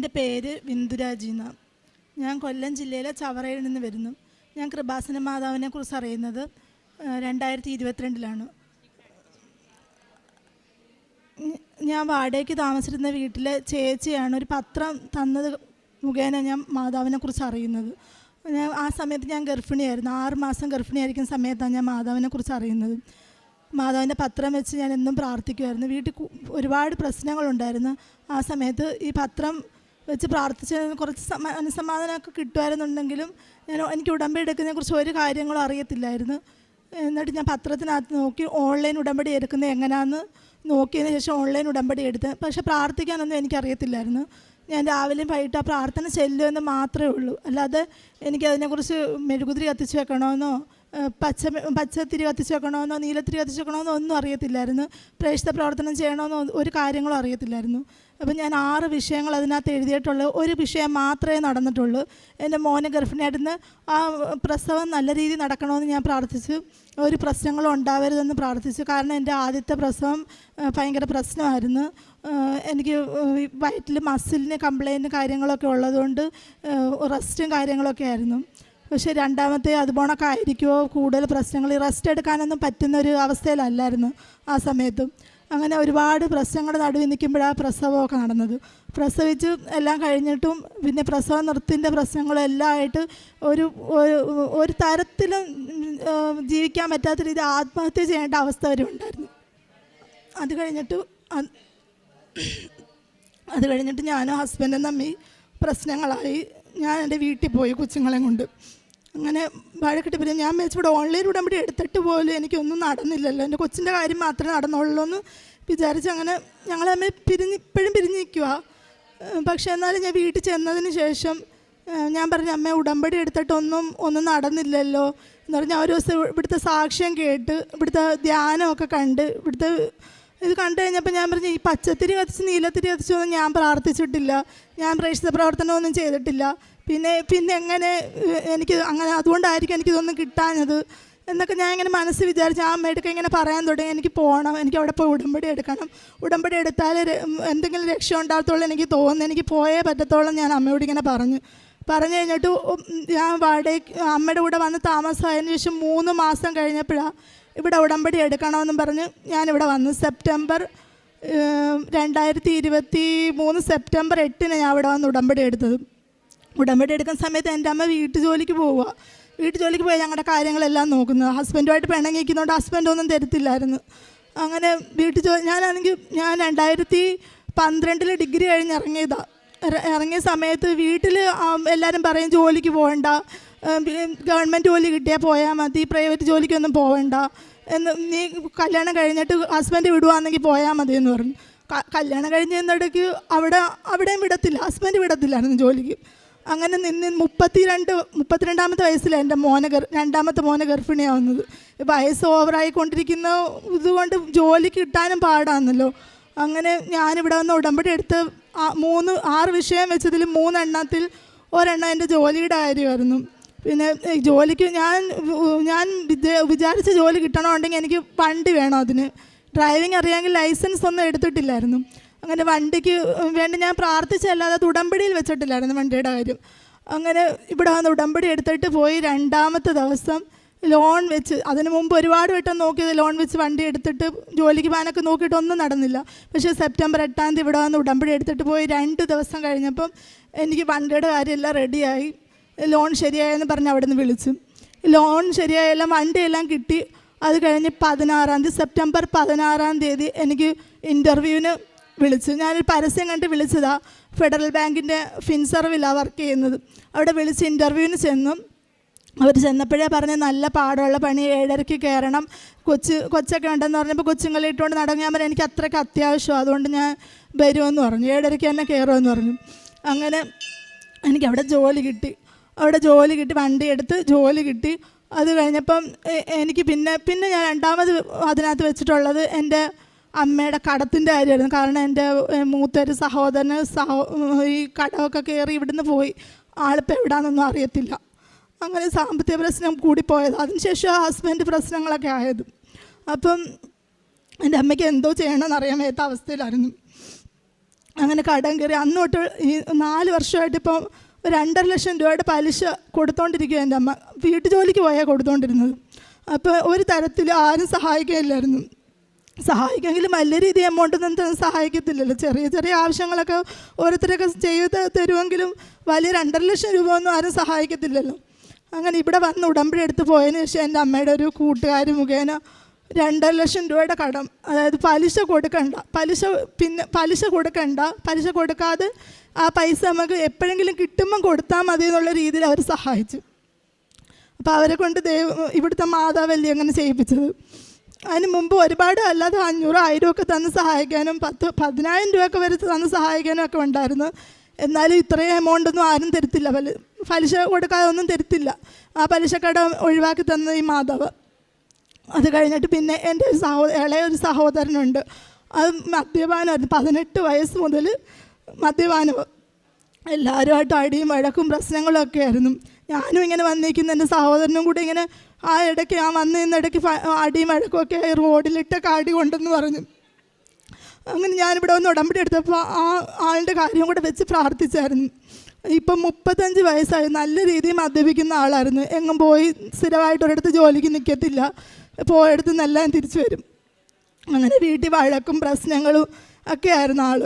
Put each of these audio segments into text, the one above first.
എൻ്റെ പേര് ബിന്ദുരാജീന. ഞാൻ കൊല്ലം ജില്ലയിലെ ചവറയിൽ നിന്ന് വരുന്നു. ഞാൻ കൃപാസന മാതാവിനെ കുറിച്ച് അറിയുന്നത് 2022 ഞാൻ വാടകയ്ക്ക് താമസിച്ചിരുന്ന വീട്ടിലെ ചേച്ചിയാണ് ഒരു പത്രം തന്നത് മുഖേന ഞാൻ മാതാവിനെ കുറിച്ച് അറിയുന്നത്. ആ സമയത്ത് ഞാൻ ഗർഭിണിയായിരുന്നു. 6 മാസം ഗർഭിണിയായിരിക്കുന്ന സമയത്താണ് ഞാൻ മാതാവിനെ കുറിച്ച് അറിയുന്നത്. മാതാവിൻ്റെ പത്രം വെച്ച് ഞാൻ എന്നും പ്രാർത്ഥിക്കുമായിരുന്നു. വീട്ടിൽ ഒരുപാട് പ്രശ്നങ്ങളുണ്ടായിരുന്നു. ആ സമയത്ത് ഈ പത്രം വെച്ച് പ്രാർത്ഥിച്ച് കുറച്ച് മനസ്സമാധാനമൊക്കെ കിട്ടുമായിരുന്നുണ്ടെങ്കിലും എനിക്ക് ഉടമ്പടി എടുക്കുന്നതിനെക്കുറിച്ച് ഒരു കാര്യങ്ങളും അറിയത്തില്ലായിരുന്നു. എന്നിട്ട് ഞാൻ പത്രത്തിനകത്ത് നോക്കി ഓൺലൈൻ ഉടമ്പടി എടുക്കുന്നത് എങ്ങനെയാണെന്ന് നോക്കിയതിന് ശേഷം ഓൺലൈൻ ഉടമ്പടി എടുത്ത്. പക്ഷേ പ്രാർത്ഥിക്കാനൊന്നും എനിക്കറിയത്തില്ലായിരുന്നു. ഞാൻ രാവിലെയും വൈകിട്ട് ആ പ്രാർത്ഥന ചെല്ലുമെന്ന് മാത്രമേ ഉള്ളൂ. അല്ലാതെ എനിക്കതിനെക്കുറിച്ച് മെഴുകുതിരി കത്തിച്ച് വെക്കണമെന്നോ പച്ചത്തിരി കത്തിച്ച് വെക്കണമെന്നോ നീലത്തിരി കത്തിച്ച് വെക്കണമെന്നോ ഒന്നും അറിയത്തില്ലായിരുന്നു. പ്രേക്ഷിത പ്രവർത്തനം ചെയ്യണമെന്നോ ഒരു കാര്യങ്ങളും അറിയത്തില്ലായിരുന്നു. അപ്പം ഞാൻ 6 വിഷയങ്ങൾ അതിനകത്ത് എഴുതിയിട്ടുള്ളൂ. ഒരു വിഷയം മാത്രമേ നടന്നിട്ടുള്ളൂ. എൻ്റെ മോനെ ഗർഭിണിയായിട്ടിന്ന് ആ പ്രസവം നല്ല രീതിയിൽ നടക്കണമെന്ന് ഞാൻ പ്രാർത്ഥിച്ചു. ഒരു പ്രശ്നങ്ങളും ഉണ്ടാവരുതെന്ന് പ്രാർത്ഥിച്ചു. കാരണം എൻ്റെ ആദ്യത്തെ പ്രസവം ഭയങ്കര പ്രശ്നമായിരുന്നു. എനിക്ക് വയറ്റിൽ മസിലിന് കംപ്ലയിൻറ്റ് കാര്യങ്ങളൊക്കെ ഉള്ളതുകൊണ്ട് റെസ്റ്റും കാര്യങ്ങളൊക്കെ ആയിരുന്നു. പക്ഷേ രണ്ടാമത്തെ അതുപോണൊക്കെ ആയിരിക്കുമോ കൂടുതൽ പ്രശ്നങ്ങൾ, റെസ്റ്റ് എടുക്കാനൊന്നും പറ്റുന്നൊരു അവസ്ഥയിലല്ലായിരുന്നു ആ സമയത്തും. അങ്ങനെ ഒരുപാട് പ്രശ്നങ്ങളുടെ നടുവിൽ നിൽക്കുമ്പോഴാണ് പ്രസവമൊക്കെ നടന്നത്. പ്രസവിച്ച് എല്ലാം കഴിഞ്ഞിട്ടും പിന്നെ പ്രസവ നിർത്തിൻ്റെ പ്രശ്നങ്ങളെല്ലാം ആയിട്ട് ഒരു തരത്തിലും ജീവിക്കാൻ പറ്റാത്ത രീതി ആത്മഹത്യ ചെയ്യേണ്ട അവസ്ഥ വരെ ഉണ്ടായിരുന്നു. അത് കഴിഞ്ഞിട്ട് ഞാനും ഹസ്ബൻഡും തമ്മിൽ പ്രശ്നങ്ങളായി. ഞാൻ എൻ്റെ വീട്ടിൽ പോയി കൊച്ചുങ്ങളെയും കൊണ്ട്. അങ്ങനെ വഴക്കിട്ട് പിന്നെ ഞാൻ ഇവിടെ ഓൺലൈൻ ഉടമ്പടി എടുത്തിട്ട് പോലും എനിക്കൊന്നും നടന്നില്ലല്ലോ, എൻ്റെ കൊച്ചിൻ്റെ കാര്യം മാത്രമേ നടന്നുള്ളൂ എന്ന് വിചാരിച്ച് അങ്ങനെ ഞങ്ങൾ തമ്മിൽ ഇപ്പോഴും പിരിഞ്ഞ് നിൽക്കുക. പക്ഷേ എന്നാലും ഞാൻ വീട്ടിൽ ചെന്നതിന് ശേഷം ഞാൻ പറഞ്ഞു, അമ്മ ഉടമ്പടി എടുത്തിട്ടൊന്നും നടന്നില്ലല്ലോ എന്ന് പറഞ്ഞാൽ ഒരു ദിവസം ഇവിടുത്തെ സാക്ഷ്യം കേട്ട് ഇവിടുത്തെ ധ്യാനമൊക്കെ കണ്ട് ഇത് കണ്ടു കഴിഞ്ഞപ്പോൾ ഞാൻ പറഞ്ഞു, ഈ പച്ചത്തിരി കത്തിച്ച് നീലത്തിരി കത്തിച്ചൊന്നും ഞാൻ പ്രാർത്ഥിച്ചിട്ടില്ല, ഞാൻ പ്രേക്ഷിത പ്രവർത്തനമൊന്നും ചെയ്തിട്ടില്ല, പിന്നെ എങ്ങനെ എനിക്ക് അങ്ങനെ അതുകൊണ്ടായിരിക്കും എനിക്കിതൊന്നും കിട്ടാഞ്ഞത് എന്നൊക്കെ ഞാൻ ഇങ്ങനെ മനസ്സ് വിചാരിച്ച് ആ അമ്മയോടൊക്കെ ഇങ്ങനെ പറയാൻ തുടങ്ങി. എനിക്ക് പോകണം, എനിക്ക് അവിടെ പോയി ഉടമ്പടി എടുക്കണം, ഉടമ്പടി എടുത്താലേ എന്തെങ്കിലും രക്ഷ ഉണ്ടാകത്തുള്ളൂ എനിക്ക് തോന്നുന്നു, എനിക്ക് പോയേ പറ്റത്തോളം ഞാൻ അമ്മയോട് ഇങ്ങനെ പറഞ്ഞു കഴിഞ്ഞിട്ട് ഞാൻ അമ്മയുടെ കൂടെ വന്ന് താമസമായതിനു ശേഷം 3 മാസം കഴിഞ്ഞപ്പോഴാണ് ഇവിടെ ഉടമ്പടി എടുക്കണമെന്നും പറഞ്ഞ് ഞാനിവിടെ വന്നു. സെപ്റ്റംബർ 2023 സെപ്റ്റംബർ 8 ഞാൻ ഇവിടെ വന്ന് ഉടമ്പടി എടുത്തത്. ഉടമ്പടി എടുക്കുന്ന സമയത്ത് എൻ്റെ അമ്മ വീട്ടു ജോലിക്ക് പോയി ഞങ്ങളുടെ കാര്യങ്ങളെല്ലാം നോക്കുന്നത്. ഹസ്ബൻഡുമായിട്ട് പിണങ്ങിയിരിക്കുന്നതുകൊണ്ട് ഹസ്ബൻഡൊന്നും തരത്തില്ലായിരുന്നു. അങ്ങനെ ഞാൻ 2012 ഡിഗ്രി കഴിഞ്ഞ് ഇറങ്ങിയ സമയത്ത് വീട്ടിൽ എല്ലാവരും പറയും ജോലിക്ക് പോകണ്ട, ഗവൺമെൻറ് ജോലി കിട്ടിയാൽ പോയാൽ മതി, പ്രൈവറ്റ് ജോലിക്കൊന്നും പോകണ്ട എന്ന്, നീ കല്യാണം കഴിഞ്ഞിട്ട് ഹസ്ബൻഡ് വിടുവാണെങ്കിൽ പോയാൽ മതി എന്ന് പറഞ്ഞു. കല്യാണം കഴിഞ്ഞ് എന്നിടയ്ക്ക് അവിടെയും വിടത്തില്ല, ഹസ്ബൻഡ് വിടത്തില്ലായിരുന്നു ജോലിക്ക്. അങ്ങനെ 32-ാമത്തെ വയസ്സിലാണ് എൻ്റെ രണ്ടാമത്തെ മോനെ ഗർഭിണിയാവുന്നത്. വയസ്സ് ഓവറായിക്കൊണ്ടിരിക്കുന്ന ഇതുകൊണ്ട് ജോലി കിട്ടാനും പാടാണല്ലോ. അങ്ങനെ ഞാനിവിടെ വന്ന് ഉടമ്പടി എടുത്ത് 6 വിഷയം വെച്ചതിൽ 3 എണ്ണത്തിൽ ഒരെണ്ണം എൻ്റെ ജോലിയുടെ കാര്യമായിരുന്നു. പിന്നെ ജോലിക്ക് ഞാൻ വിചാരിച്ച ജോലി കിട്ടണമെന്നുണ്ടെങ്കിൽ എനിക്ക് വണ്ടി വേണം. അതിന് ഡ്രൈവിംഗ് അറിയാമെങ്കിൽ ലൈസൻസ് ഒന്നും എടുത്തിട്ടില്ലായിരുന്നു. അങ്ങനെ വണ്ടിക്ക് വേണ്ടി ഞാൻ പ്രാർത്ഥിച്ചല്ലാതെ അത് ഉടമ്പടിയിൽ വെച്ചിട്ടില്ലായിരുന്നു വണ്ടിയുടെ കാര്യം. അങ്ങനെ ഇവിടെ വന്ന് ഉടമ്പടി എടുത്തിട്ട് പോയി 2ാമത്തെ ദിവസം ലോൺ വെച്ച്, അതിന് മുമ്പ് ഒരുപാട് വട്ടം നോക്കിയത് ലോൺ വെച്ച് വണ്ടി എടുത്തിട്ട് ജോലിക്ക് പോകാനൊക്കെ നോക്കിയിട്ടൊന്നും നടന്നില്ല. പക്ഷേ സെപ്റ്റംബർ 8 ഇവിടെ വന്ന് ഉടമ്പടി എടുത്തിട്ട് പോയി 2 ദിവസം കഴിഞ്ഞപ്പം എനിക്ക് വണ്ടിയുടെ കാര്യമെല്ലാം റെഡിയായി, ലോൺ ശരിയായെന്ന് പറഞ്ഞ് അവിടെ നിന്ന് വിളിച്ചു. ലോൺ ശരിയായെല്ലാം വണ്ടിയെല്ലാം കിട്ടി. അത് കഴിഞ്ഞ് സെപ്റ്റംബർ 16 എനിക്ക് ഇൻ്റർവ്യൂവിന് വിളിച്ചു. ഞാനൊരു പരസ്യം കണ്ട് വിളിച്ചതാണ്. ഫെഡറൽ ബാങ്കിൻ്റെ ഫിൻസർവിലാണ് വർക്ക് ചെയ്യുന്നത്. അവിടെ വിളിച്ച് ഇൻ്റർവ്യൂവിന് ചെന്നു. അവർ ചെന്നപ്പോഴേ പറഞ്ഞ് നല്ല പാടുള്ള പണി, 7:30 കയറണം, കൊച്ചൊക്കെ ഉണ്ടെന്ന് പറഞ്ഞപ്പോൾ കൊച്ചുങ്ങളെ ഇട്ടുകൊണ്ട് നടങ്ങാൻ പറഞ്ഞാൽ എനിക്ക് അത്രയ്ക്ക് അത്യാവശ്യമാണ്, അതുകൊണ്ട് ഞാൻ വരുമെന്ന് പറഞ്ഞു. 7:30 തന്നെ കയറുമെന്ന് പറഞ്ഞു. അങ്ങനെ എനിക്ക് അവിടെ ജോലി കിട്ടി. വണ്ടി എടുത്ത് ജോലി കിട്ടി. അത് കഴിഞ്ഞപ്പം എനിക്ക് പിന്നെ ഞാൻ രണ്ടാമത് അതിനകത്ത് വെച്ചിട്ടുള്ളത് എൻ്റെ അമ്മയുടെ കടത്തിൻ്റെ കാര്യമായിരുന്നു. കാരണം എൻ്റെ മൂത്തൊരു സഹോദരന് ഈ കടമൊക്കെ കയറി ഇവിടുന്ന് പോയി, ആളിപ്പോൾ എവിടാന്നൊന്നും അറിയത്തില്ല. അങ്ങനെ സാമ്പത്തിക പ്രശ്നം കൂടിപ്പോയത്. അതിനുശേഷം ഹസ്ബൻഡ് പ്രശ്നങ്ങളൊക്കെ ആയത്. അപ്പം എൻ്റെ അമ്മയ്ക്ക് എന്തോ ചെയ്യണമെന്ന് അറിയാൻ വയ്യാത്ത അവസ്ഥയിലായിരുന്നു. അങ്ങനെ കടം കയറി അന്ന് തൊട്ട് ഈ 4 വർഷമായിട്ട് ഇപ്പം 2,50,000 പലിശ കൊടുത്തോണ്ടിരിക്കുക എൻ്റെ അമ്മ. വീട്ടു ജോലിക്ക് പോയാൽ കൊടുത്തോണ്ടിരുന്നത്. അപ്പോൾ ഒരു തരത്തിലും ആരും സഹായിക്കില്ലായിരുന്നു. സഹായിക്കെങ്കിലും വലിയ രീതി എമൗണ്ടൊന്നും സഹായിക്കത്തില്ലല്ലോ. ചെറിയ ചെറിയ ആവശ്യങ്ങളൊക്കെ ഓരോരുത്തരൊക്കെ ചെയ്ത് തരുമെങ്കിലും വലിയ 2,50,000 രൂപ ഒന്നും ആരും സഹായിക്കത്തില്ലല്ലോ. അങ്ങനെ ഇവിടെ വന്ന് ഉടമ്പടി എടുത്ത് പോയതിന് ശേഷം എൻ്റെ അമ്മയുടെ ഒരു കൂട്ടുകാർ മുഖേന 2,50,000 കടം, അതായത് പലിശ കൊടുക്കണ്ട, പലിശ കൊടുക്കാതെ ആ പൈസ നമുക്ക് എപ്പോഴെങ്കിലും കിട്ടുമ്പം കൊടുത്താൽ മതി എന്നുള്ള രീതിയിൽ അവർ സഹായിച്ചു. അപ്പോൾ അവരെ കൊണ്ട് ഇവിടുത്തെ മാതാവല്ലേ അങ്ങനെ ചെയ്യിപ്പിച്ചത്. അതിന് മുമ്പ് ഒരുപാട് അല്ലാതെ 500, 1000 ഒക്കെ തന്ന് സഹായിക്കാനും 10,000 രൂപയൊക്കെ വരെ തന്ന് സഹായിക്കാനും ഒക്കെ ഉണ്ടായിരുന്നു. എന്നാലും ഇത്രയും എമൗണ്ടൊന്നും ആരും തരത്തില്ല, പലിശ കൊടുക്കാതെ ഒന്നും തരത്തില്ല. ആ പലിശക്കട ഒഴിവാക്കി തന്നത് ഈ മാതാവ്. അത് കഴിഞ്ഞിട്ട് പിന്നെ എൻ്റെ ഇളയൊരു സഹോദരനുണ്ട്. അത് മദ്യപാനമായിരുന്നു. 18 വയസ്സ് മുതൽ മദ്യപാനം. എല്ലാവരുമായിട്ട് അടിയും വഴക്കും പ്രശ്നങ്ങളും ഒക്കെ ആയിരുന്നു. ഞാനും ഇങ്ങനെ വന്നിരിക്കുന്ന എൻ്റെ സഹോദരനും കൂടി ഇങ്ങനെ ആ ഇടയ്ക്ക് വന്നു നിന്നിടയ്ക്ക് അടിയും വഴക്കുമൊക്കെ റോഡിലിട്ടൊക്കെ അടി കൊണ്ടെന്ന് പറഞ്ഞു. അങ്ങനെ ഞാനിവിടെ വന്ന് ഉടമ്പടി എടുത്തപ്പോൾ ആ ആളുടെ കാര്യം കൂടെ വെച്ച് പ്രാർത്ഥിച്ചായിരുന്നു. ഇപ്പം 35 വയസ്സായി. നല്ല രീതിയിൽ മദ്യപിക്കുന്ന ആളായിരുന്നു. എങ്ങും പോയി സ്ഥിരമായിട്ട് ഒരിടത്ത് ജോലിക്ക് നിൽക്കത്തില്ല. പോയെടുത്ത് എല്ലാം തിരിച്ചു വരും. അങ്ങനെ വീട്ടിൽ വഴക്കും പ്രശ്നങ്ങളും ഒക്കെ ആയിരുന്നു ആൾ.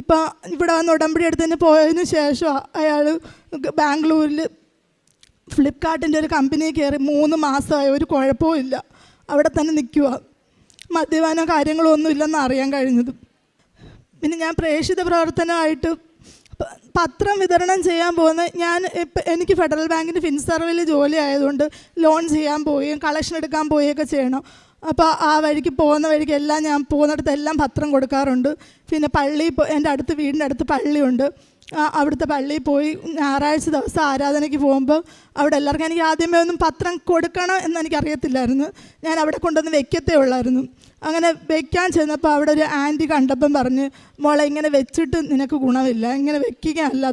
ഇപ്പം ഇവിടെ വന്ന് ഉടമ്പടി എടുത്തതിന് പോയതിന് ശേഷം അയാൾ ബാംഗ്ലൂരിൽ ഫ്ലിപ്കാർട്ടിൻ്റെ ഒരു കമ്പനി കയറി 3 മാസമായി. ഒരു കുഴപ്പവും ഇല്ല, അവിടെ തന്നെ നിൽക്കുക. മദ്യപാനോ കാര്യങ്ങളോ ഒന്നും ഇല്ലെന്ന് അറിയാൻ കഴിഞ്ഞത്. പിന്നെ ഞാൻ പ്രേക്ഷിത പ്രവർത്തനമായിട്ട് പത്രം വിതരണം ചെയ്യാൻ പോകുന്ന എനിക്ക് ഫെഡറൽ ബാങ്കിൻ്റെ ഫിൻസർവിൽ ജോലി ആയതുകൊണ്ട് ലോൺ ചെയ്യാൻ പോയി കളക്ഷൻ എടുക്കാൻ പോവുകയൊക്കെ ചെയ്യണം. അപ്പോൾ ആ വഴിക്ക് പോകുന്ന വഴിക്ക് എല്ലാം ഞാൻ പോകുന്നിടത്തെല്ലാം പത്രം കൊടുക്കാറുണ്ട്. പിന്നെ എൻ്റെ വീടിൻ്റെ അടുത്ത് പള്ളിയുണ്ട്. അവിടുത്തെ പള്ളിയിൽ പോയി ഞായറാഴ്ച ദിവസം ആരാധനയ്ക്ക് പോകുമ്പോൾ അവിടെ എല്ലാവർക്കും, എനിക്ക് ആദ്യമേ ഒന്നും പത്രം കൊടുക്കണം എന്നെനിക്കറിയത്തില്ലായിരുന്നു. ഞാൻ അവിടെ കൊണ്ടുവന്ന് വെക്കത്തേ ഉള്ളായിരുന്നു. അങ്ങനെ വെക്കാൻ ചെന്നപ്പോൾ അവിടെ ഒരു ആൻറ്റി കണ്ടപ്പം പറഞ്ഞ്, മോളെ ഇങ്ങനെ വെച്ചിട്ട് നിനക്ക് ഗുണമില്ല, ഇങ്ങനെ വെക്കുകയല്ല,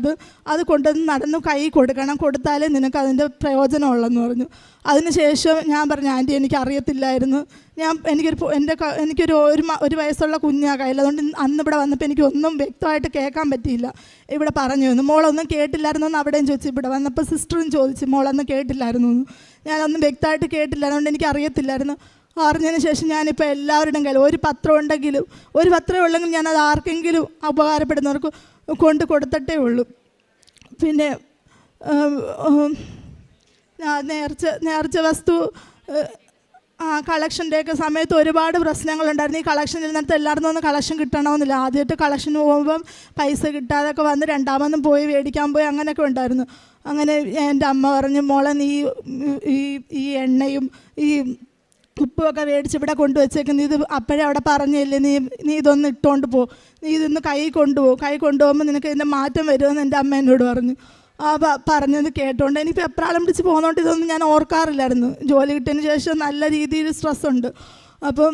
അത് കൊണ്ടുവന്ന് നടന്ന് കൈ കൊടുക്കണം, കൊടുത്താലേ നിനക്ക് അതിൻ്റെ പ്രയോജനമുള്ളെന്ന് പറഞ്ഞു. അതിനുശേഷം ഞാൻ പറഞ്ഞു, ആൻറ്റി എനിക്കറിയത്തില്ലായിരുന്നു, ഒരു വയസ്സുള്ള കുഞ്ഞാണ് കയ്യിൽ, അതുകൊണ്ട് അന്ന് ഇവിടെ വന്നപ്പോൾ എനിക്കൊന്നും വ്യക്തമായിട്ട് കേൾക്കാൻ പറ്റിയില്ല. ഇവിടെ പറഞ്ഞു തന്നു. മോളൊന്നും കേട്ടില്ലായിരുന്നു എന്ന് അവിടെയും ചോദിച്ചു. ഇവിടെ വന്നപ്പോൾ സിസ്റ്ററും ചോദിച്ചു, മോളൊന്നും കേട്ടില്ലായിരുന്നു എന്ന്. ഞാനൊന്നും വ്യക്തമായിട്ട് കേട്ടില്ല, അതുകൊണ്ട് എനിക്കറിയത്തില്ലായിരുന്നു. അറിഞ്ഞതിന് ശേഷം ഞാനിപ്പോൾ എല്ലാവരുടെയും കയ്യിൽ ഒരു പത്രം ഉണ്ടെങ്കിലും, ഒരു പത്രം ഉള്ളെങ്കിൽ ഞാനത് ആർക്കെങ്കിലും ഉപകാരപ്പെടുന്നവർക്ക് കൊണ്ട് കൊടുത്തിട്ടേ ഉള്ളൂ. പിന്നെ നേർച്ച വസ്തു കളക്ഷൻ്റെയൊക്കെ സമയത്ത് ഒരുപാട് പ്രശ്നങ്ങളുണ്ടായിരുന്നു. ഈ കളക്ഷൻ ഇരുന്നിടത്ത് എല്ലായിടത്തും ഒന്ന് കളക്ഷൻ കിട്ടണമെന്നില്ല. ആദ്യമായിട്ട് കളക്ഷന് പോകുമ്പം പൈസ കിട്ടാതൊക്കെ വന്ന് രണ്ടാമതും പോയി മേടിക്കാൻ പോയി അങ്ങനെയൊക്കെ ഉണ്ടായിരുന്നു. അങ്ങനെ എൻ്റെ അമ്മ പറഞ്ഞു, മോളെ നീ ഈ എണ്ണയും ഈ ഉപ്പുമൊക്കെ മേടിച്ച് ഇവിടെ കൊണ്ടുവച്ചേക്കുന്നത്, ഇത് അപ്പോഴേ അവിടെ പറഞ്ഞില്ലേ, നീ ഇതൊന്ന് ഇട്ടുകൊണ്ട് പോ, നീ ഇതൊന്ന് കൈ കൊണ്ടുപോകുമ്പോൾ നിനക്ക് ഇതിൻ്റെ മാറ്റം വരുമെന്ന് എൻ്റെ അമ്മ എന്നോട് പറഞ്ഞു. പറഞ്ഞത് കേട്ടോണ്ട് എനിക്ക് എപ്രാളം പിടിച്ച് പോകുന്നതുകൊണ്ട് ഇതൊന്നും ഞാൻ ഓർക്കാറില്ലായിരുന്നു. ജോലി കിട്ടിയതിന് ശേഷം നല്ല രീതിയിൽ സ്ട്രെസ്സുണ്ട്, അപ്പം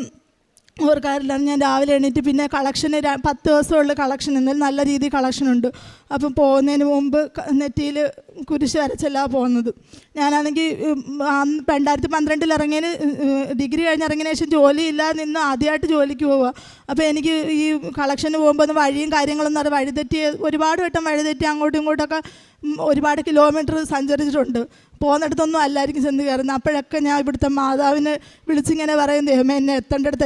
ഓർക്കാറില്ലായിരുന്നു. ഞാൻ രാവിലെ എണീറ്റ് പിന്നെ കളക്ഷന് 10 ദിവസമുള്ള കളക്ഷൻ, എന്നാലും നല്ല രീതിയിൽ കളക്ഷനുണ്ട്. അപ്പം പോകുന്നതിന് മുമ്പ് നെറ്റിയിൽ കുരിശ് വരച്ചല്ല പോകുന്നത്. ഞാനാണെങ്കിൽ 2012 ഇറങ്ങിയതിന്, ഡിഗ്രി കഴിഞ്ഞിറങ്ങിയതിന് ശേഷം ജോലിയില്ലാതെ നിന്ന് ആദ്യമായിട്ട് ജോലിക്ക് പോവുക. അപ്പോൾ എനിക്ക് ഈ കളക്ഷന് പോകുമ്പോൾ വഴിയും കാര്യങ്ങളൊന്നും അത് വഴിതെറ്റി, ഒരുപാട് വട്ടം വഴിതെറ്റി അങ്ങോട്ടും ഇങ്ങോട്ടൊക്കെ ഒരുപാട് കിലോമീറ്റർ സഞ്ചരിച്ചിട്ടുണ്ട്. പോകുന്നിടത്തൊന്നും അല്ലായിരിക്കും ചെന്ന് കയറുന്നത്. അപ്പോഴൊക്കെ ഞാൻ ഇവിടുത്തെ മാതാവിനെ വിളിച്ചിങ്ങനെ പറയും, ദൈവമേ എന്നെ എത്തേണ്ടടുത്ത്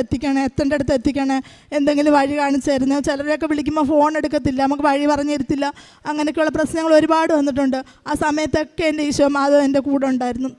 എത്തിക്കണേ, എന്തെങ്കിലും വഴി കാണിച്ചു തരുന്നത്. ചിലരൊക്കെ വിളിക്കുമ്പോൾ ഫോൺ എടുക്കത്തില്ല, നമുക്ക് വഴി പറഞ്ഞു തരത്തില്ല. അങ്ങനെയൊക്കെയുള്ള പ്രശ്നങ്ങൾ ഒരുപാട് വന്നിട്ടുണ്ട്. ആ സമയത്തൊക്കെ എൻ്റെ ഈശോ മാതാവ് എൻ്റെ കൂടെ ഉണ്ടായിരുന്നു.